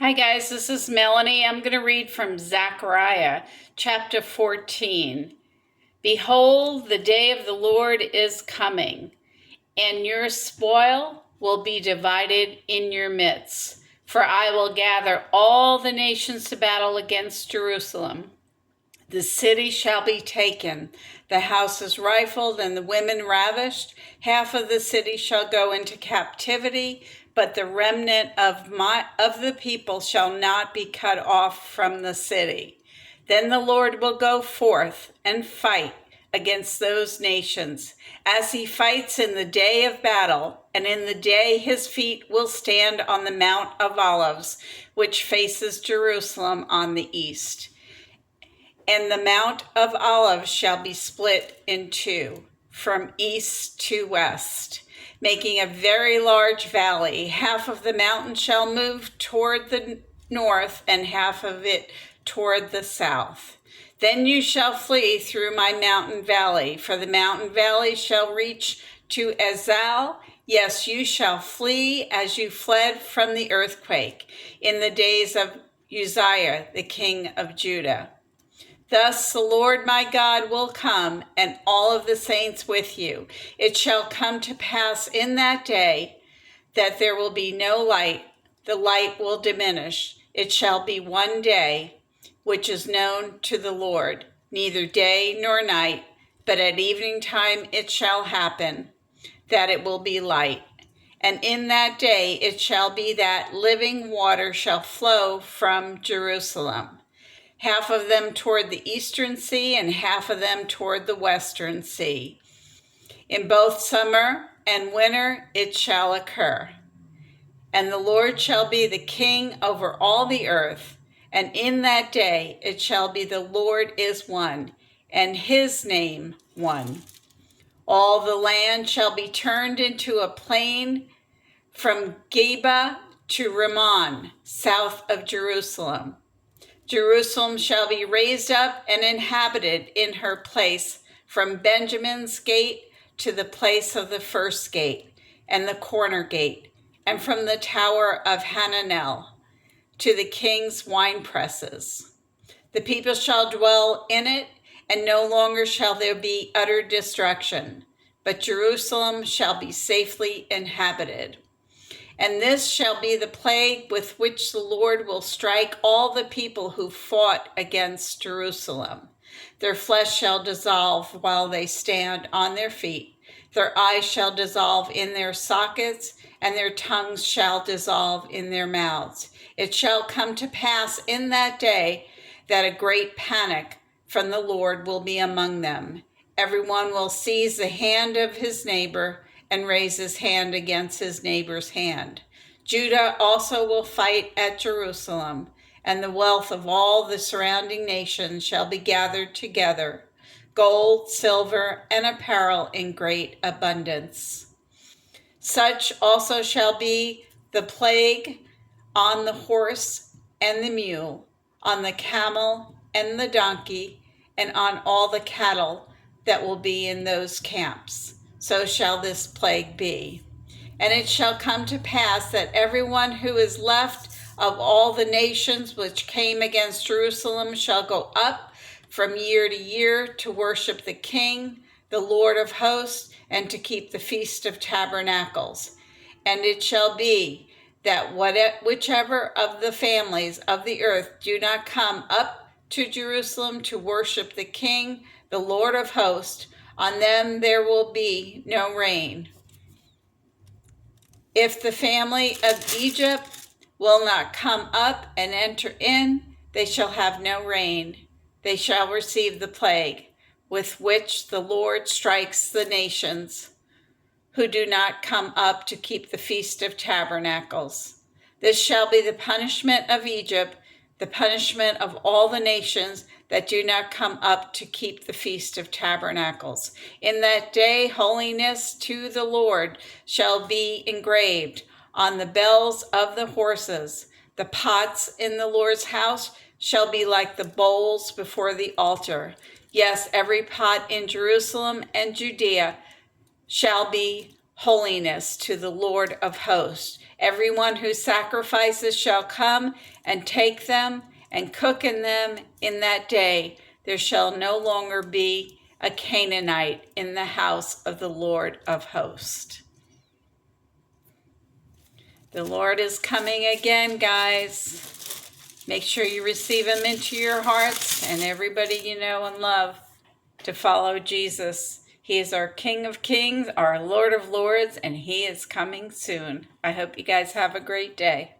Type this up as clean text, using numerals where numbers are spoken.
Hi guys, this is Melanie. I'm going to read from Zechariah chapter 14. Behold, the day of the Lord is coming, and your spoil will be divided in your midst. For I will gather all the nations to battle against Jerusalem. The city shall be taken, the houses rifled, and the women ravished. Half of the city shall go into captivity, but the remnant of the people shall not be cut off from the city. Then the Lord will go forth and fight against those nations, as he fights in the day of battle, and in the day his feet will stand on the Mount of Olives, which faces Jerusalem on the east. And the Mount of Olives shall be split in two, from east to west, making a very large valley. Half of the mountain shall move toward the north, and half of it toward the south. Then you shall flee through my mountain valley, for the mountain valley shall reach to Azal. Yes, you shall flee as you fled from the earthquake in the days of Uzziah, the king of Judah. Thus the Lord my God will come, and all of the saints with you. It shall come to pass in that day that there will be no light. The light will diminish. It shall be one day, which is known to the Lord, neither day nor night, but at evening time it shall happen that it will be light. And in that day it shall be that living water shall flow from Jerusalem, half of them toward the eastern sea and half of them toward the western sea. In both summer and winter it shall occur. And the Lord shall be the king over all the earth. And in that day it shall be the Lord is one, and his name one. All the land shall be turned into a plain from Geba to Rimmon, south of Jerusalem. Jerusalem shall be raised up and inhabited in her place, from Benjamin's gate to the place of the first gate and the corner gate, and from the tower of Hananel to the king's wine presses. The people shall dwell in it, and no longer shall there be utter destruction, but Jerusalem shall be safely inhabited. And this shall be the plague with which the Lord will strike all the people who fought against Jerusalem. Their flesh shall dissolve while they stand on their feet. Their eyes shall dissolve in their sockets, and their tongues shall dissolve in their mouths. It shall come to pass in that day that a great panic from the Lord will be among them. Everyone will seize the hand of his neighbor and raise his hand against his neighbor's hand. Judah also will fight at Jerusalem, and the wealth of all the surrounding nations shall be gathered together, gold, silver, and apparel in great abundance. Such also shall be the plague on the horse and the mule, on the camel and the donkey, and on all the cattle that will be in those camps. So shall this plague be. And it shall come to pass that everyone who is left of all the nations which came against Jerusalem shall go up from year to year to worship the King, the Lord of hosts, and to keep the Feast of Tabernacles. And it shall be that whichever of the families of the earth do not come up to Jerusalem to worship the King, the Lord of hosts, on them there will be no rain. If the family of Egypt will not come up and enter in, they shall have no rain. They shall receive the plague with which the Lord strikes the nations who do not come up to keep the Feast of Tabernacles. This shall be the punishment of Egypt, the punishment of all the nations that do not come up to keep the Feast of Tabernacles. In that day, holiness to the Lord shall be engraved on the bells of the horses. The pots in the Lord's house shall be like the bowls before the altar. Yes, every pot in Jerusalem and Judea shall be holiness to the Lord of hosts. Everyone who sacrifices shall come and take them and cook in them in that day. There shall no longer be a Canaanite in the house of the Lord of hosts. The Lord is coming again, guys. Make sure you receive him into your hearts and everybody you know and love to follow Jesus. He is our King of Kings, our Lord of Lords, and he is coming soon. I hope you guys have a great day.